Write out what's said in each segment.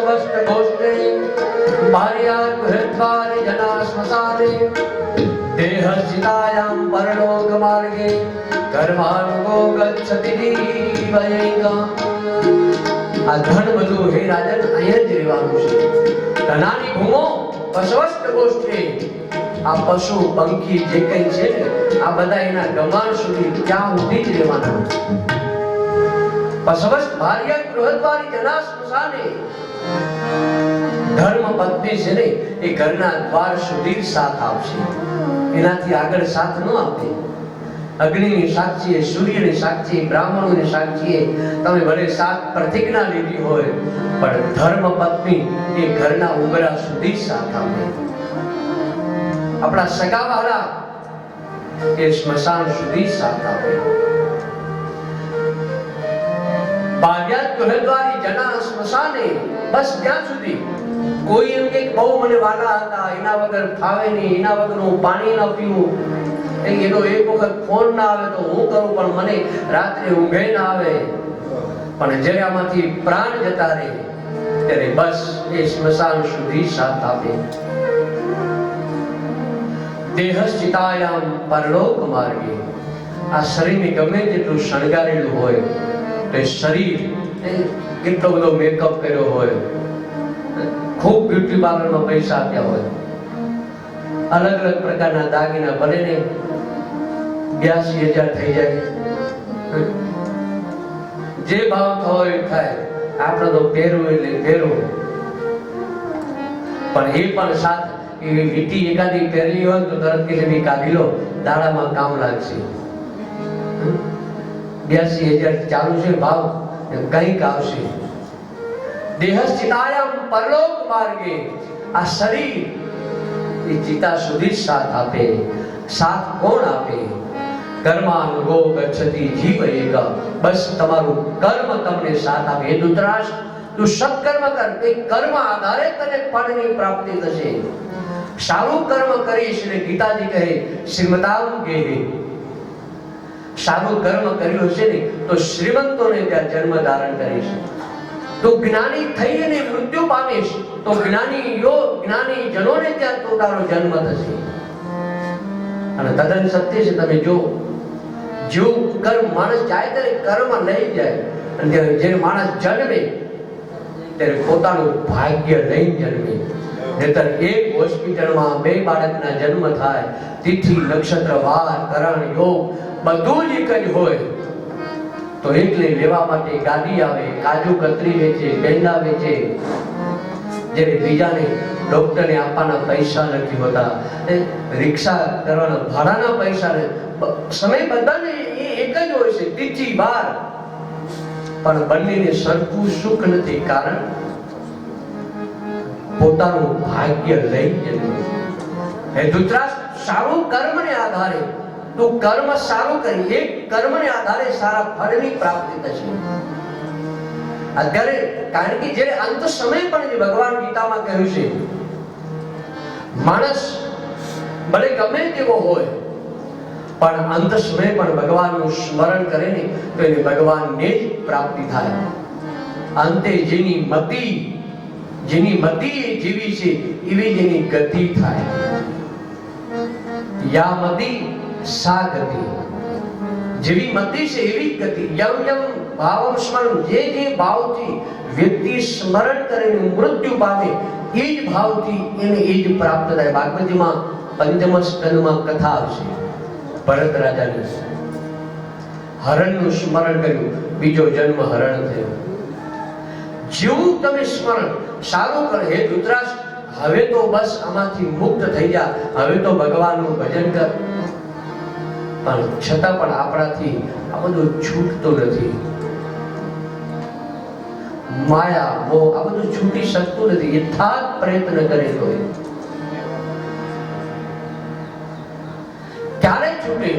पशवष्ट गोष्ठे भार्या गृहद्वारे जना श्मशाने देहस्थितायां परलोक मार्गे कर्मानुगो गच्छति जीवयेगा। આ ધન બધું હે રાજન અહીંયા જ રહેવાનું છે। ધનાની ભૂમો પશવષ્ટ ગોષ્ઠે આ પશુ પંખી જે કંઈ છે ને આ બધા એના ગમાણ સુધી ત્યાં સુધી જ રહેવાના। પશવષ્ટ ભાર્યા ગૃહદ્વારી જના શ્મશાને ધર્મ પત્ની છે ને એ ઘરના દ્વાર સુધી સાથ આપશે, એનાથી આગળ સાથ ન આપે। અગ્નિની સાક્ષીએ, સૂર્યની સાક્ષીએ, બ્રાહ્મણોની સાક્ષીએ તમે ભલે સાથ પ્રતિજ્ઞા લીધી હોય પણ ધર્મ પત્ની એ ઘરના ઉંબરા સુધી સાથ આપે। આપણા સગાવાળા એ સ્મશાન સુધી સાથ આપે। ભાગ્યાત ગૃહદ્વારી જના સ્મશાને બસ ત્યાં સુધી કોઈ એમ કે બહુ મને વાલા હતા, એના વગર ફાવે નહીં, એના વગર હું પાણી ન પીવું, એનો એક વખત ફોન ના આવે તો હું કરું પણ મને રાત્રે ઊંઘે ના આવે, પણ જ્યારે આમાંથી પ્રાણ જતા રહે ત્યારે બસ એ સ્મશાન સુધી સાથ આપે। દેહસ્થિતાયામ પરલોક માર્ગે આ શરીરને ગમે તેટલું શણગારેલું હોય તો શરીર કેટલો બધો મેકઅપ કર્યો હોય, ખૂબ બ્યુટી પાર્લરમાં પૈસા આપ્યા હોય, અલગ અલગ પ્રકારના દાગીના ભલે ને 82,000 થઈ જાય, જે ભાવ થયો એ થાય, આપણે તો પહેરવું એટલે પહેરવું, પણ એ પણ સાથ એવી વીટી એકાદી પહેરવી હોય તો તરત કે બી કાઢી લો, દાડામાં કામ લાગશે। 82,000 ચાલુ છે ભાવ, કંઈક આવશે। દેહસ્થિતાયામ પરલોક માર્ગે આ શરીર એ ચિતા સુધી સાથ આપે। સાથ કોણ આપે? કર્માનુગો ગચ્છતિ જીવયેગા, બસ તમારું કર્મ તમને સાથ આપે। હે ધૃતરાષ્ટ્ર, તું સત્કર્મ કર, તે કર્મ આધારે તને ફળની પ્રાપ્તિ થશે। સારું કર્મ કરીશ ને ગીતાજી કહે શ્રીમતામ ગેહે, સારું કર્મ કર્યું હશે ને તો શ્રીમંતોને ત્યાં જન્મ ધારણ કરીશ। તો જ્ઞાની થઈને મૃત્યુ પામીશ તો જ્ઞાની જનોને ત્યાં તો તારો જન્મ થશે। અને તદ્દન સત્ય છે, તમે જો જેવું કર્મ માણસ જાય ત્યારે કર્મ લઈ જાય, અને જે માણસ જન્મે ત્યારે પોતાનું ભાગ્ય લઈને જન્મે। નહીતર એક હોસ્પિટલમાં 2 બાળકના જન્મ થાય, તિથિ નક્ષત્ર વાર કરણ યોગ બધું જ એક હોય તો એકલે લેવા માટે ગાડી આવે, કાજુ કતરી વેચે, પેંડા વેચે, જ્યારે બીજાને ડોક્ટરને આપવાના પૈસા નથી હોતા, રિક્ષા કરવાના ભાડાના પૈસા ને સમય બધાને એક જ હોય છે, તિથિ વાર, પણ બંનેને સરખું સુખ નથી, કારણ પોતાનું ભાગ્ય લઈ જન્મે। હે ધૃતરાષ્ટ્ર, સારું કર્મને આધારે તું કર્મ સારું કરી, એક કર્મને આધારે સારા ફળની પ્રાપ્તિ થશે। અત્યારે કારણ કે જ્યારે અંત સમય પણ જે ભગવાન ગીતામાં કહ્યું છે, માણસ ભલે ગમે તેવો હોય પણ અંત સમય પણ ભગવાનનું સ્મરણ કરે ને તો એને ભગવાનને જ પ્રાપ્તિ થાય। અંતે જેની મતિ જીવી છે એવી જ એની ગતિ થાય। યા મતિ સા ગતિ, જેવી મતિ છે એવી ગતિ। યમ યમ ભાવમ સ્મરણ, જે ભાવથી વ્યક્તિ સ્મરણ કરીને મૃત્યુ પામે એ જ ભાવથી એને એ જ પ્રાપ્ત થાય। ભાગવતજીમાં 5મ સ્કંદમાં કથા આવશે, ભરત રાજાની હરણનું સ્મરણ કર્યું, બીજો જન્મ હરણ થયો। જેવું તમે સ્મરણ સારું કરે, હે ધૃતરાષ્ટ્ર, હવે તો બસ આમાંથી મુક્ત થઈ જા, હવે તો ભગવાનનું ભજન કર, પણ છતાં પણ આપણાથી આ બધું છૂટતું નથી। માયા મોહ આ બધું છૂટી શકતું નથી, યથાર્થ પ્રયત્ન કરે તો ક્યારે છૂટે?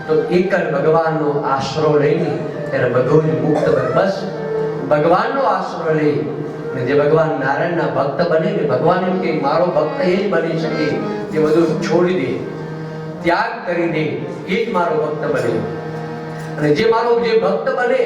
તો એક જ ભગવાનનો આશરો લઈને ત્યારે બધું જ મુક્ત બને। બસ ભગવાનનો આશરો લઈ અને જે ભગવાન નારાયણના ભક્ત બને ને, ભગવાન એમ કે મારો ભક્ત એ જ બની શકે જે બધું છોડી દે, ત્યાગ કરી દે, એ જ મારો ભક્ત બને। અને જે મારો ભક્ત બને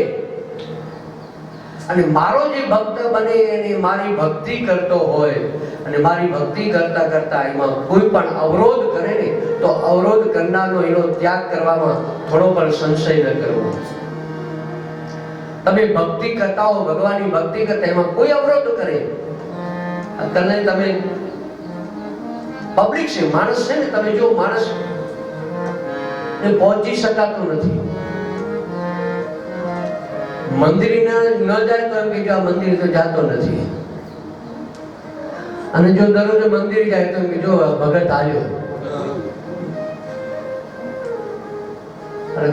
અને મારો જે ભક્ત બને એને મારી ભક્તિ કરતો હોય અને મારી ભક્તિ કરતા કરતા એમાં કોઈ પણ અવરોધ કરે ને તો અવરોધ કરનારનો એનો ત્યાગ કરવામાં થોડો પણ સંશય ન કરવો. તમે ભક્તિ કરતા હો, ભગવાનની ભક્તિ કરતા એમાં કોઈ અવરોધ કરે તને તમે પબ્લિક છે, માણસ છે ને, તમે જો માણસ ને પહોંચી શકાતું નથી. મંદિર ન જાય તો એમ કે આ મંદિર તો જાતો નથી, અને જો દરરોજ મંદિર જાય તો એમ કે જો ભગત આવ્યો.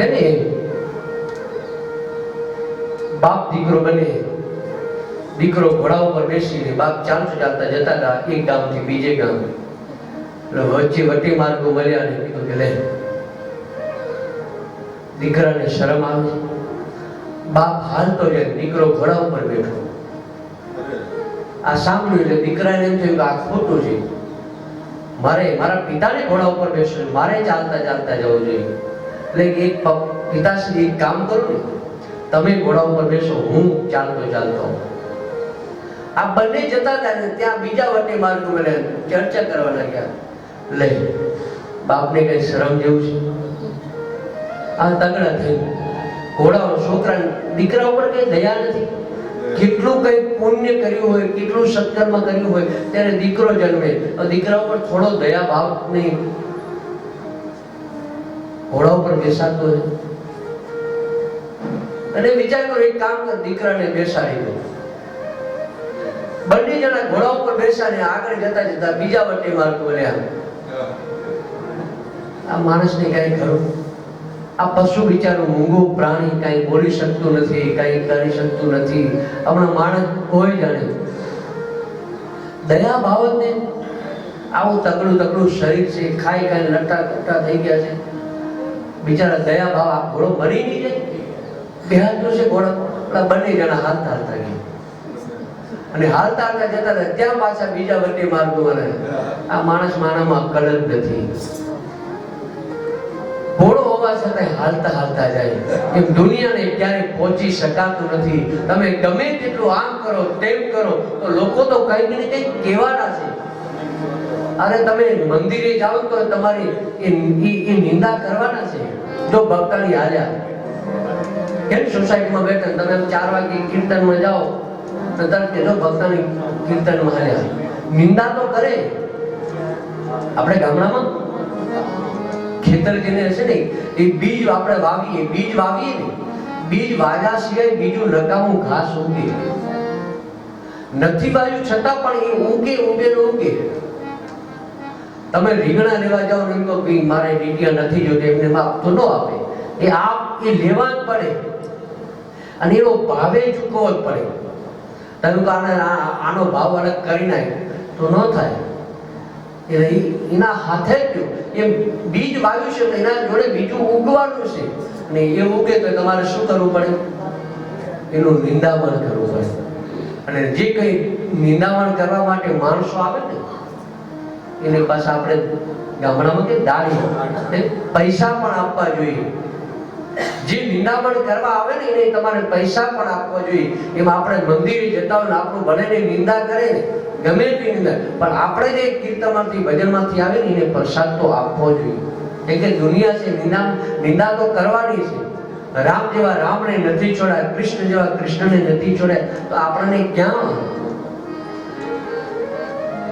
કે ને બાપ દીકરો બને, દીકરો ઘોડા ઉપર બેસીને બાપ ચાલતા ચાલતા જતા હતા એક ગામથી બીજે ગામ. એટલે વચ્ચે વટી માર્ગો મળ્યા ને કીધું કે લે, દીકરાને શરમ આવે છે. બાપ હાલતો જાય, દીકરો ઘોડા ઉપર બેઠો. આ સાંભળ્યું એટલે દીકરાને એમ થયું કે આ ખોટું છે, મારે મારા પિતાને ઘોડા ઉપર બેસવું, મારે ચાલતા ચાલતા જવું જોઈએ. એટલે એક પિતાશ્રી એક કામ કરો ને, તમે ઘોડા ઉપર બેસો, હું ચાલતો ચાલતો. આ બંને જતા હતા ને ત્યાં બીજા વટે માર્ગ મળ્યા, ચર્ચા કરવા લાગ્યા. લે, બાપને કઈ શરમ જેવું છે? આ તગડા થઈ ઘોડા છોકરા દીકરા ઉપર કઈ દયા નથી. કેટલું કઈ પુણ્ય કર્યું હોય, કેટલું સત્કર્મ કર્યું હોય ત્યારે દીકરો જન્મે, દીકરા ઉપર થોડો દયા ભાવ નહીં, ઘોડા ઉપર બેસાતો હોય. અને વિચાર કરો, એક કામ કર, દીકરાને બેસાડી દો. બંને જણા ઘોડા ઉપર બેસાને આગળ જતા જતા બીજા વટે માર્ગ મળ્યા. આ માણસને કઈ ખરું? આ પશુ બિચારું મૂંગું પ્રાણી, કઈ બોલી શકતું નથી, કઈ કરી શકતું નથી. હમણાં માણસ કોઈ જાણે દયા ભાવ જ ને, આવું તકડું તકડું શરીર છે, ખાઈ ખાઈ લટા લટા થઈ ગયા છે. બિચારા દયા ભાવ, આ ઘોડો મરી નહીં જાય, બેહાતું છે ઘોડા. બંને જણા હાલતા હાલતા ગયા અને હાલતા હાલતા જતા હતા ત્યાં પાછા બીજા વચ્ચે માર્ગ મળે. આ માણસ માનામાં અક્કલ જ નથી. ઘોડો હોવા છતાં હાલતા હાલતા જાય. એમ દુનિયાને ક્યારે પહોંચી શકાતું નથી. તમે ગમે તેટલું આમ કરો તેમ કરો તો લોકો તો કંઈક ને કંઈક કહેવાના છે. અરે તમે મંદિરે જાઓ તો તમારી એ નિંદા કરવાના છે. જો ભક્તાની હાલ્યા કેમ સોસાયટીમાં બેઠા, તમે 4 વાગે કીર્તનમાં જાઓ તો તરત જો ભક્તાની કીર્તનમાં હાલ્યા, નિંદા તો કરે. આપણે ગામડામાં ખેતર જેને હશે ને એ બીજ આપણે વાવીએ, બીજ વાવીએ ને, બીજ વાવ્યા સિવાય બીજું નકામું ઘાસ ઉગે નથી. વાવ્યું છતાં પણ એ ઉગે ઉગે ને ઉગે. તમે રીંગણા લેવા જાઓ ને તો મારે ડીટીયા નથી જોતી, એમને માપ તો ન આપે. એ આપ એ લેવા જ પડે અને એનો ભાવે ચૂકવવો જ પડે. તમે આનો ભાવ અલગ કરી નાખ તો ન થાય. એના હાથે જ એ બીજ વાવ્યું છે તો એના જોડે બીજું ઉગવાનું છે, અને એ ઉગે તો તમારે શું કરવું પડે? એનું નિંદામણ કરવું પડે. અને જે કઈ નિંદામણ કરવા માટે માણસો આવે ને એને પાછા આપણે ગામડામાં કે દાડી પૈસા પણ આપવા જોઈએ. જે નિંદામણ કરવા આવે ને એને તમારે પૈસા પણ આપવા જોઈએ. એમાં આપણે મંદિરે જતા હોય ને આપણું ભલે નિંદા કરે ને, ગમે તે નિંદા, પણ આપણે જે કીર્તનમાંથી ભજનમાંથી આવે ને એને પ્રસાદ તો આપવો જોઈએ. કેમ કે દુનિયા છે, નિંદા તો કરવાની છે. રામ જેવા રામને નથી છોડ્યા, કૃષ્ણ જેવા કૃષ્ણને નથી છોડ્યા, તો આપણને ક્યાં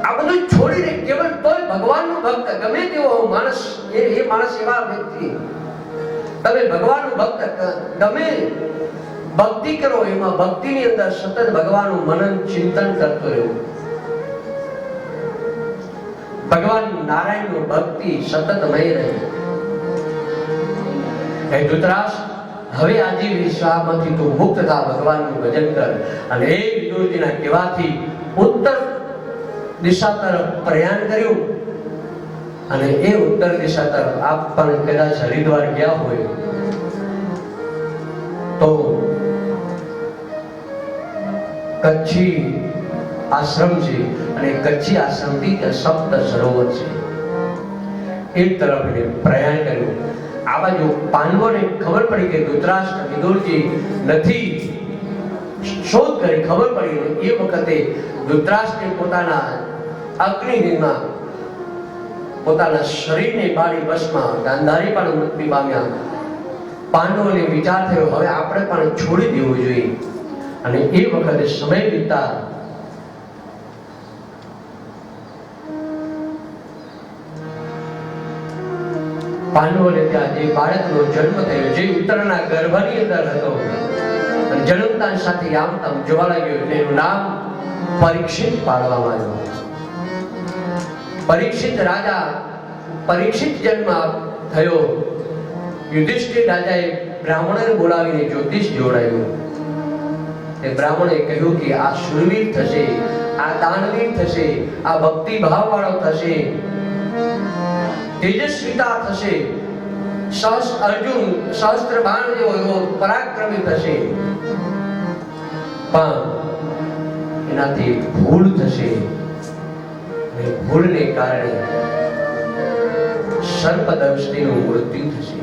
આ બધું છોડીને કેવળ તોય ભગવાનનું ભક્ત ગમે તેવો માણસ, એ માણસ એવા વ્યક્તિ, તમે ભગવાનનું ભક્ત ગમે ભક્તિ કરો, એમાં ભક્તિની અંદર સતત ભગવાનનું મનન ચિંતન કરતો રહેવું. ભગવાન નારાયણનું ભક્તિ સતતમય રહે. હે ધૃતરાષ્ટ્ર, હવે આજે વિશ્વામાંથી તું મુક્ત થા, ભગવાનનું ભજન કર. અને એ વિદુરજીના કહેવાથી ઉત્તર દિશા તરફ પ્રયાણ કર્યું. અને એ ઉત્તર દિશા તરફ આપ પણ કદાચ હરિદ્વાર ગયા હોય તો કચ્છી આશ્રમ છે, અને કચ્છી આશ્રમથી સપ્ત સરોવર છે, એ તરફ પ્રયાણ કર્યું. આ બાજુ પાંડવોને ખબર પડી કે ધૃતરાષ્ટ્ર વિદુરજી નથી શોધ કરી, ખબર પડી. એ વખતે ધૃતરાષ્ટ્રે પોતાના અગ્નિમાં પોતાના શરીરને બાળી ભસ્મમાં ગાંધારી પણ મૃત્યુ પામ્યા. પાંડવોને વિચાર થયો હવે આપણે પણ છોડી દેવું જોઈએ. અને એ વખતે સમય વીતતા પાંડવોને ત્યાં જે બાળકનો જન્મ થયો, જે ઉત્તરના ગર્ભની અંદર હતો, અને જન્મતા સાથે આમ તેમ જોવા લાગ્યો એટલે એનું નામ પરીક્ષિત પાડવામાં આવ્યું. પરીક્ષિત રાજા, પરીક્ષિત જન્મ થયો. યુધિષ્ઠિર રાજાએ બ્રાહ્મણોને બોલાવીને જ્યોતિષ જોડાયું. તે બ્રાહ્મણે કહ્યું કે આ શૂરવીર થશે, આ દાનવીર થશે, આ ભક્તિ ભાવ વાળો થશે, તેજસ્વીતા થશે, અર્જુન સહસ્ત્ર બાણ જેવો એવો પરાક્રમી થશે. પણ એનાથી ભૂલ થશે. ભૂલને કારણે સર્પદંશનું મૃત્યુ થશે.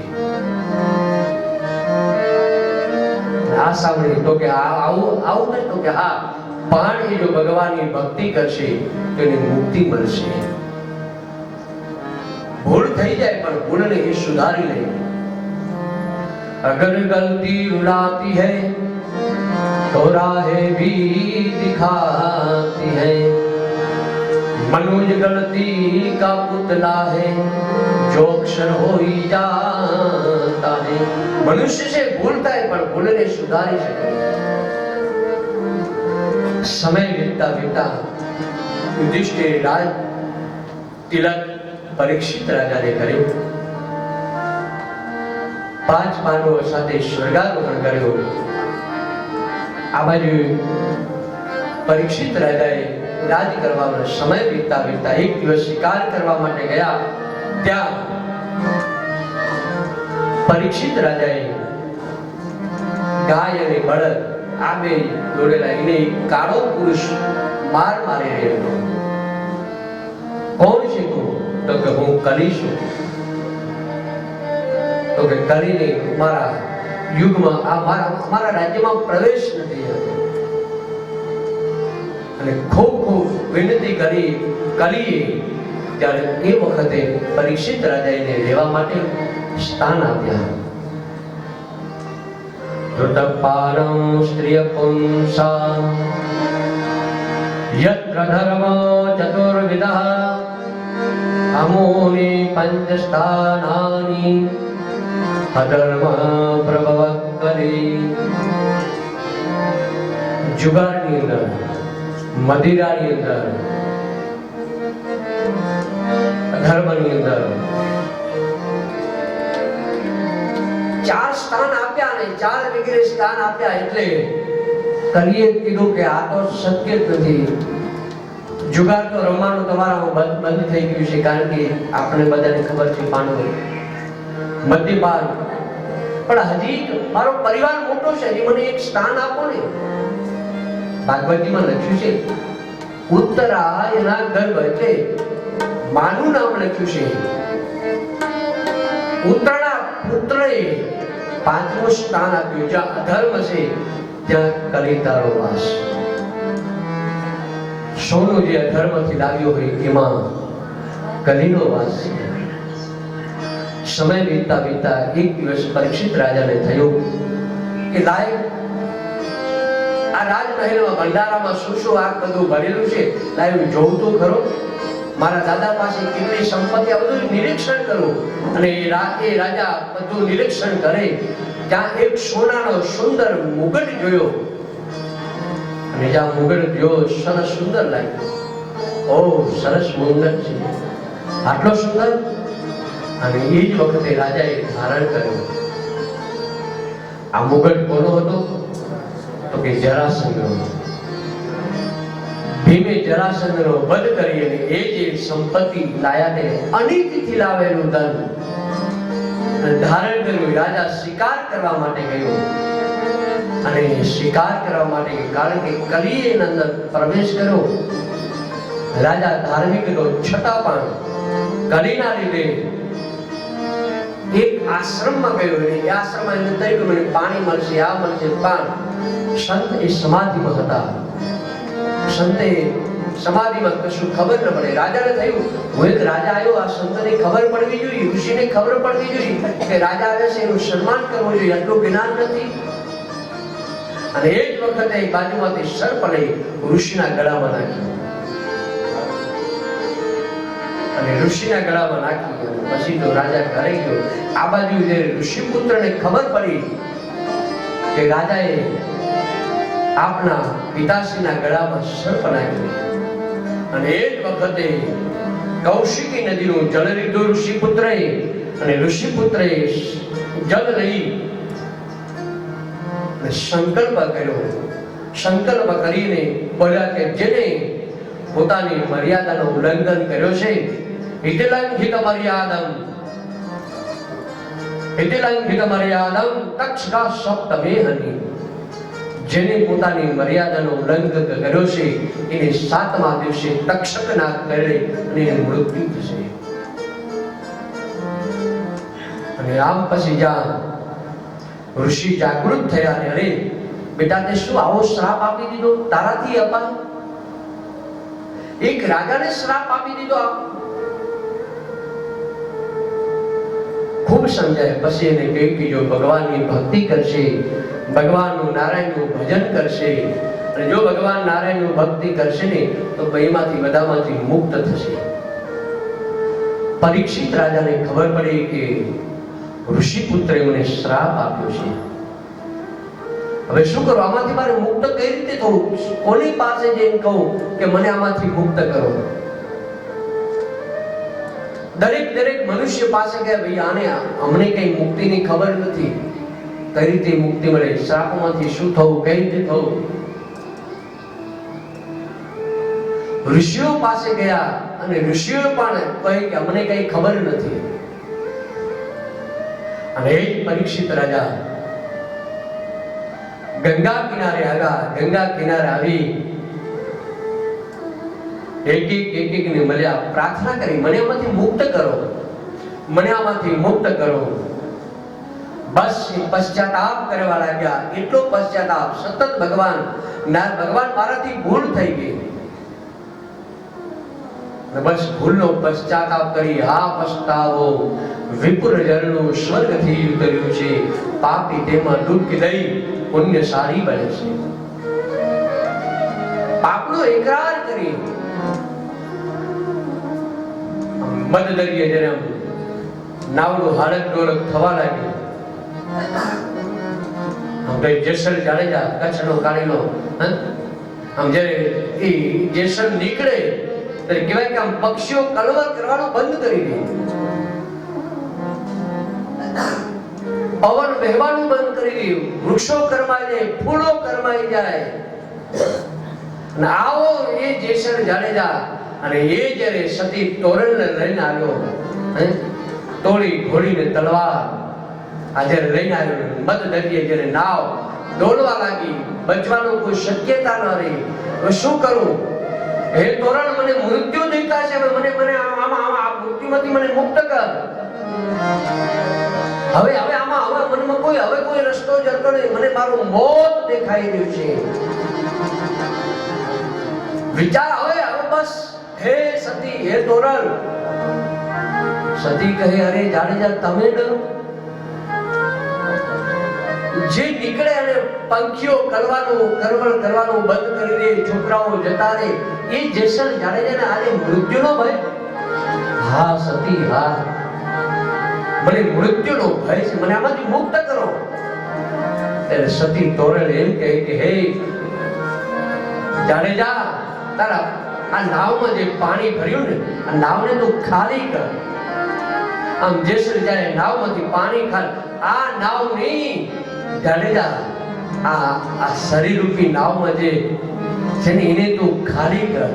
આ સાંભળી તો કે આવું તો કે હા, પણ એ જો ભગવાનની ભક્તિ કરશે તો એને મુક્તિ મળશે. ભૂલ થઈ જાય પણ ભૂલને એ સુધારી લે. અગર ગલતી रुलाती है तो राहें भी दिखाती है. मनुज गलती का पुतला है जो अक्षर हो ही जाता है. मनुष्य से भूल થાય પણ ભૂલને સુધારી શકે. સમય વીતતા વીતતા યુધિષ્ઠિર રાજ તિલક પરીક્ષિત રાજાને કર્યું. 5 પાંડવો સાથે સ્વર્ગારોહણ કર્યું. આ બાજુ પરીક્ષિત રાજાએ રાજ કરવામાં સમય વીતતા વીતતા એક દિવસ શિકાર કરવા માટે ગયા. ત્યાં પરીક્ષિત રાજાએ ગાય અને બળદ આ બે દોડેલા, એને કાળો પુરુષ માર મારી રહ્યો. કોણ છે તું? તો કે હું કલી છું. તો કે કલીને મારા યુગમાં મારા રાજ્યમાં પ્રવેશ નથી. અને ખૂબ ખૂબ વિનંતી કરી કલીએ ત્યારે એ વખતે પરીક્ષિત રાજાને રહેવા માટે સ્થાન આપ્યા. ધૃતપારં સ્ત્રિય પુંસા યત્ર ધર્મ ચતુર્વિદઃ અમોનિ પંચસ્થાનાનિ અધર્મ પ્રભવત્કલી. જુગારની અંદર, મદિરાની અંદર, અધર્મની અંદર 4 સ્થાન આપ્યા અને 4 વગેરે સ્થાન આપ્યા. એટલે કલીએ કીધું કે આ તો શક્ય જ નથી. જુગાર તો રમવાનું તમારામાં બંધ થઈ ગયું છે, કારણ કે આપણે બધાને ખબર છે પાંડવો મદ્યપાન. પણ હજી મારો પરિવાર મોટો છે, હજી મને એક સ્થાન આપો ને. ભાગવતીમાં લખ્યું છે ઉત્તરા એના ગર્ભ એટલે માનું નામ લખ્યું છે. ઉત્તરના પુત્રએ 5મું સ્થાન આપ્યું. જ્યાં અધર્મ છે ત્યાં કલી તારો વાસ. સોનું જે અધર્મથી લાવ્યો હોય એમાં કલીનો વાસ છે. સમય વીતતા વીતતા એક દિવસ પરીક્ષિત રાજાને થયું કે લાય આ રાજમહેલમાં ભંડારામાં શું શું આ બધું ભરેલું છે, લાય જોઉં તો ખરો. મારા દાદા પાસે કેટલી સંપત્તિ, આ બધું નિરીક્ષણ કરું. અને એ રાજા બધું નિરીક્ષણ કરે. ત્યાં એક સોનાનો સુંદર મુગટ જોયો. અને જ્યાં મુગટ જોયો સરસ સુંદર લાગ્યો. ઓ સરસ મુગટ છે, આટલો સુંદર. અને એ જ વખતે રાજાએ ધારણ કર્યો. આ મુગટ કોનો હતો? તો કે જરાસંઘનો. ભીમે જરાસંઘનો વધ કરી અને એ જે સંપત્તિ લાયા તે અનિતિથી લાવેલું ધન ધારણ કર્યું. રાજા શિકાર કરવા માટે ગયો. અને શિકાર કરવા માટે, કારણ કે કલીએ એના અંદર પ્રવેશ કર્યો. રાજા ધાર્મિક હતો છતાં પણ કલીના લીધે એક આશ્રમમાં ગયો અને એ આશ્રમમાં એને કહ્યું કે મને પાણી મળશે, આ મળશે, પણ સંત એ સમાધિમાં હતા. સંતે સમાધિમાં કશું ખબર ન પડે. રાજાને થયું હું એક રાજા આવ્યો, આ સંતને ખબર પડવી જોઈએ, ઋષિને ખબર પડવી જોઈએ કે રાજા આવે છે એનું સન્માન કરવું જોઈએ, આટલું જ્ઞાન નથી. અને એ જ વખતે બાજુમાંથી સર્પ લઈ ઋષિના ગળામાં નાખ્યું અને ઋષિના ગળામાં નાખી પછી તો રાજા ઘરે ગયો. આ બાજુ જે ઋષિપુત્રને ખબર પડી કે રાજાએ આપના પિતાશ્રીના ગળામાં સર્પ નાખ્યું અને એ જ વખતે કૌશિકી નદીનું જળ લીધું ઋષિપુત્રએ અને ઋષિપુત્રએ જળ લઈ સંકલ્પ કર્યો. સંકલ્પ કરીને બોલ્યા કે જેને પોતાની મર્યાદાનું ઉલ્લંઘન કર્યો છે, હિતલંઘિત મર્યાદમ તક્ષકા સપ્તમેહનિ, જેને પોતાની મર્યાદાનું ઉલ્લંઘન કર્યો છે એને 7મા દિવસે તક્ષકના કરે અને મૃત્યુ થશે. અને આમ પછી જ્યાં ઋષિ જાગૃત થયા અને અરે બેટા તે શું આવો શ્રાપ આપી દીધો, તારાથી અપાય? એક રાજાને શ્રાપ આપી દીધો. ખૂબ સમજાય. પછી એને કહ્યું કે જો ભગવાનની ભક્તિ કરશે, ભગવાનનું નારાયણનું ભજન કરશે અને જો ભગવાન નારાયણનું ભક્તિ કરશે ને તો બેમાંથી બધામાંથી મુક્ત થશે. પરીક્ષિત રાજાને ખબર પડી કે ઋષિપુત્રે મને શ્રાપ આપ્યો છે, હવે શું કરું? આમાંથી મારે મુક્ત કઈ રીતે થવું? કોની પાસે જઈને કહું કે મને આમાંથી મુક્ત કરો? દરેક મનુષ્ય પાસે કે ભાઈ આને અમને કઈ મુક્તિની ખબર નથી, કઈ રીતે મુક્તિ મળે, શ્રાપમાંથી શું થવું, કઈ રીતે થવું? ઋષિઓ પાસે ગયા અને ઋષિઓ પણ કહે કે અમને કઈ ખબર નથી. અને એ જ પરીક્ષિત રાજા ગંગા કિનારે આવ્યા. ગંગા કિનારે આવી એક ને મળ્યા, પ્રાર્થના કરી મને આમાંથી મુક્ત કરો, મને આમાંથી મુક્ત કરો. બસ પશ્ચાતાપ કરવા લાગ્યા. એટલો પશ્ચાતાપ સતત ભગવાન મારાથી ભૂલ થઈ ગઈ. બસ ભૂલનો પશ્ચાતાપ કરી હા પસ્તાવો, વિપુર જળનું સ્વર્ગથી ઉતર્યું છે, પાપી તેમાં ડૂબકી દઈ પુણ્યશાળી બને છે. પાપનો એકરાર કરી મધદરિયે જ્યારે નાવડું હાલત ડોલક થવા લાગ્યું. જેસલ જાડેજા કચ્છનો કાળીનો આમ જ્યારે એ જેસલ નીકળે ત્યારે કહેવાય કે આમ પક્ષીઓ કલવર કરવાનું બંધ કરી દે, પવન વહેવાનું બંધ કરી દે, વૃક્ષો કરમાઈ જાય, ફૂલો કરમાઈ જાય. અને આવો એ જેસલ જાડેજા અને એ જ્યારે સતી તોરણને લઈને આવ્યો, તોળી ઘોડીને તલવાર જ્યારે લઈને આવ્યો, મધદરિયે જ્યારે નાવ ડોલવા લાગી, બચવાનું કોઈ શક્યતા ન રહી. હવે શું કરું? હે તોરણ, મને મૃત્યુ દેખાય છે, મને આ મૃત્યુમાંથી મને મુક્ત કર. હવે મનમાં કોઈ રસ્તો જતો નહીં, મને મારું મોત દેખાઈ રહ્યું છે. વિચાર હવે બસ હે સતી, હે તોરણ. સતી કહે અરે જાડેજા તમે ડરો, જે નીકળે અને પંખીઓ કલવાનું બંધ કરી દે, છોકરાઓ જતા રહે, એ જેસલ જાડેજાને આજે મૃત્યુનો ભય? હા સતી, હા મને મૃત્યુનો ભય છે, મને આમાંથી મુક્ત કરો. ત્યારે સતી તોરણ એમ કહે કે હે જાડેજા, તારા આ નાવમાં જે પાણી ભર્યું ને આ નાવને તું ખાલી કર. આમ જેસલ જાય નાવમાંથી પાણી ખાલી, આ નાવ નહીં જાડેજા, આ શરીર રૂપી નાવમાં જે છે ને એને તું ખાલી કર.